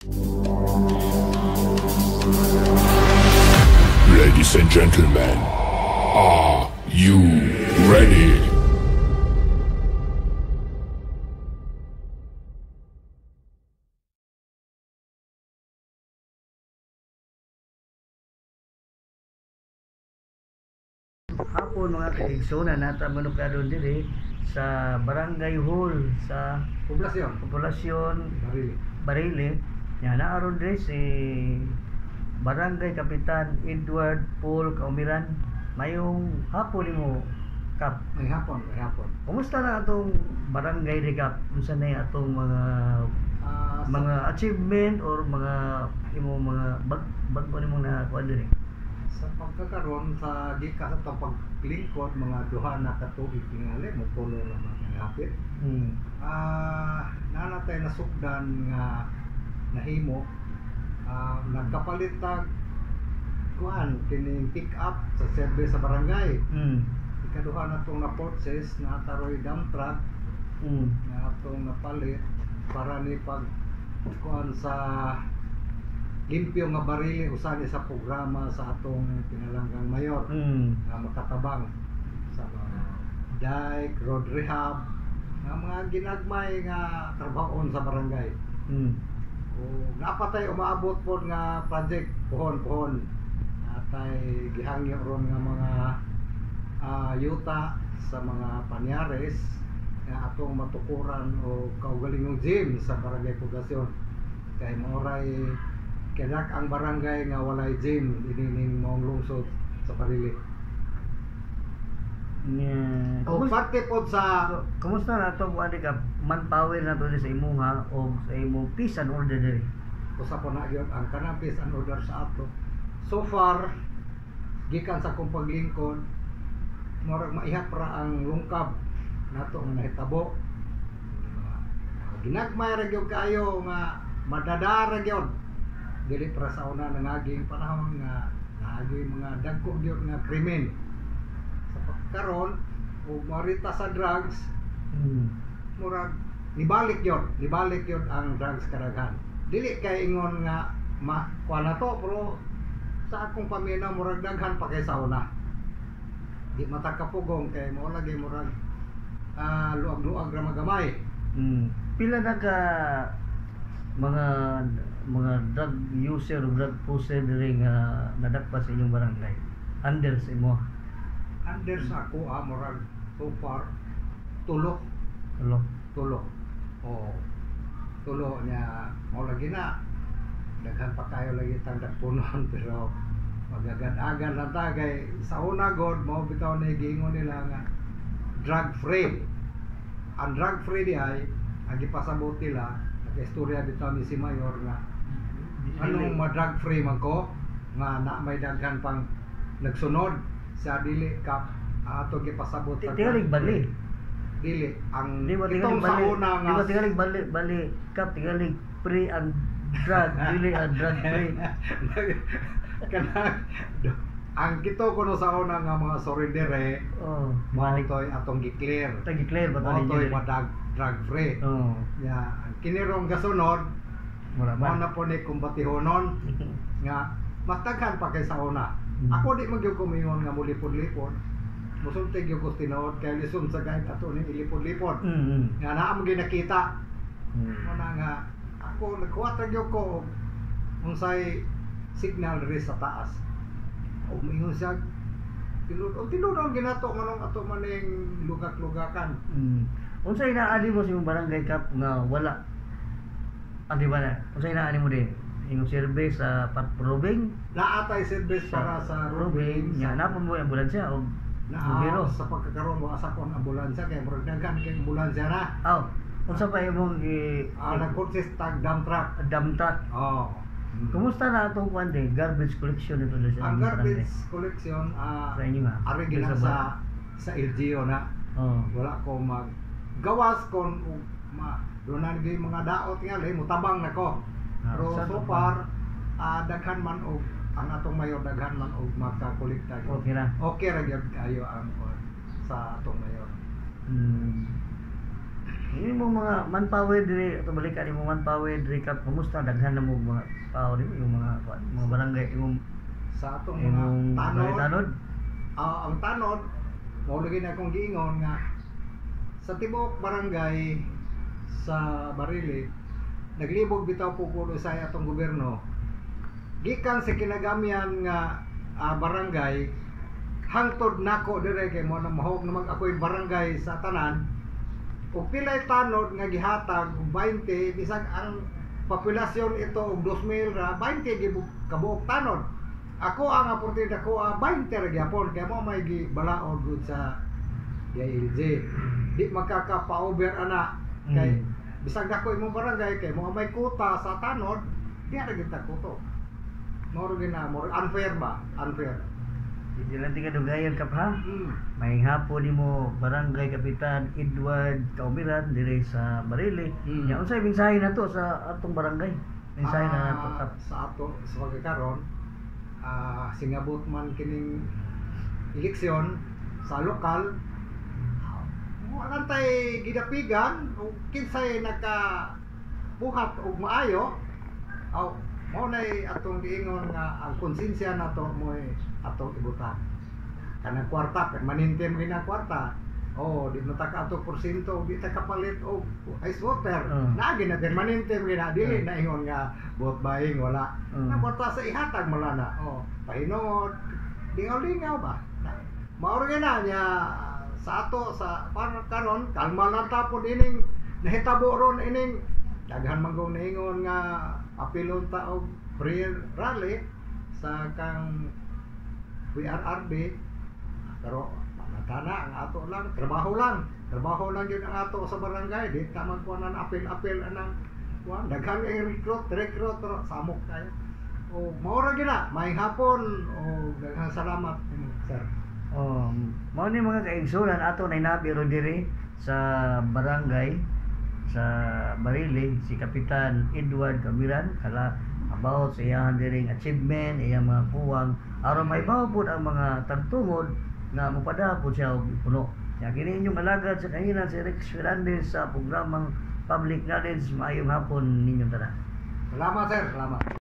Ladies and gentlemen, are you ready? Hapon mga kaigsoon na manukadon diri sa Barangay Hall sa Populasyon Barili. Yan naaron diri si Barangay Kapitan Edward Paul Kaumiran. Mayong hapon nimo Kap. May hapon. Kumusta na atong barangay ri Kap? Unsa na atong mga achievement or mga bag nimo na kuan diri? Sa pagkakaroon sa gikas sa paglingkod mga duha na katuig tingali mo pulo naman ang hapit. Nanatay nasugdan nga nahimo nagkapalit tag kuan kining pick up sa service sa barangay. Ikaduha na tong na purchase na taroy dump truck na atong napalit para ni pag kuan sa limpyo nga barili usani sa programa sa atong pinalanggang mayor na makatabang sa mga dike, road rehab nga mga ginagmay nga trabahoon sa barangay. Napatay umaabot po nga project pohon natay gihangyo ron nga mga yuta sa mga panyares nga atong matukuran o kaugalingong gym sa barangay Poblasyon kay maoray kanak ang barangay nga walay gym inining maong lungsod sa Barili. O parte po sa kumusta na to kuan ka manpower na to sa imuha o sa imong peace and order diri? Usa po na gyud ang kanang peace and order sa ato. So far gikan sa kong paglingkod murag maihap ra ang lungkab nato nga nahitabo. Ginagmay ra gyud kayo nga madadara gyud dili para sa una nangaging panahon nga naging mga dagko gyud nga krimen sa pagkaron o marita sa drugs. Murag nibalik yun ang drugs kadaghan dili kay ingon nga kuha na to pero sa akong pamina murag daghan pa kay sa una di matakapugong kay mo lagi murag luag-luag ra magamay. Pila na ka mga drug user o drug poser diri nga nadakpa sa inyong barangay under sa imo? Under sa ako murag so far tulo niya mo lagi na daghan pa kayo lagi tandak punon pero magagad-agad na tagay sa una god mo bitaw na giingon nila nga drug free. Ang drug free di ay ang ipasabot nila nag-istorya bitaw ni si Mayor nga anong ma-drug free man ko nga na may daghan pang nagsunod sa dili kap ato gipasabot sa tingalig bali dili ang itong sa una nga di ba tingalig bali kap tingalig free and drug dili and drug free kanang ang kito kuno sa una nga mga surrendere balik toy atong gi-clear ba mo toy drug free ya kinirong gasunod mo na po ni kumbatihonon nga mas daghan pa kay sa una. Ako di magyud ko mingon nga mulipod-lipod musultig yung ko tinood kaya lisod sa kahit ato ni ilipod-lipod nga naa mo ginakita na nga ako nagkuwat gyud ko unsay signal ri sa taas o mingon siya tilud ang ginato nganong ato maning lugak-lugakan. Unsay inaani mo sa imong barangay kap nga wala andi ba na unsay inaani mo din imong service sa patrolling naatay service para sa roving nya na mo yung ambulansya o bumbero sa pagkakaroon mo asa kon ambulansya kay murag daghan kay ambulansya na unsa pa imong nag-consist tag dump truck. Kumusta na atong kuan din garbage collection nito sa ang garbage collection sa inyo nga ari gina sa LGU na wala ko gawas kon doon gi mga daot nga mutabang nako pero so far daghan man og ang atong mayor daghan man og makakolekta okay ra gyud kayo ang sa atong mayor. Ini mo mga manpower diri ato balikan imo manpower diri kap kumusta daghan na mo mga tao diri yung mga barangay imong Sa atong imong mga tanod. ang tanod mao lagi na akong giingon nga sa tibok barangay sa Barili naglibog bitaw po kuno sa atong gobyerno gikan sa kinagamyan nga barangay hangtod nako dire kay mo na mahog na mag-ako'y barangay sa tanan ug pilay tanod nga gihatag og 20 bisag ang populasyon ito og 2,000 ra 20 gibug kabuok tanod ako ang aportid ako 20 ra gyapon kay mo may gibalaod gud sa DILG di makaka-over ana kay bisag dako imong barangay kay mo may kuta sa tanod di ra gyud ta kuto moro gina moro unfair ba unfair. Di lang tingad dugayan kap ha. May hapon nimo barangay kapitan Edward Kaumiran diri sa Barili. Nya unsay mensahe nato sa atong barangay? Mensahe na nato kap sa ato sa pagkakaron singabot man kining eleksyon sa lokal wala tay gidapigan o kinsay nakabuhat og maayo aw mo nay atong giingon nga ang konsensya nato mo atong ibutan kanang kwarta permanente gina kwarta di mo ta ka ato porsyento di ta kapalit og ice water naagi na permanente gina dili na ingon nga buot buying wala na kwarta sa ihatag malana pahinod lingaw-lingaw ba maoro gina nya sa ato sa karon kalma lang tapon ining nahitabo ron ining daghan man gong naingon nga apilon ta og prayer rally sa kang WRRB pero panatana ang ato lang trabaho lang yun ang ato sa barangay di ta magkuanan apil anang kuan daghan ang recruit samok tayo mao ra gina may hapon daghang salamat sir. Mao ni mga kaigsunan ato nay nabiro diri sa barangay sa Barili si Kapitan Edward Kaumiran kala about sa iyang diring achievement iyang mga puwang aron maibaw pud ang mga tagtungod nga mopada pud siya og puno. Nya kini inyong alagad sa kahinan si Rex Fernandez sa programang Public Knowledge. Maayong hapon ninyong tanan. Salamat sir, salamat.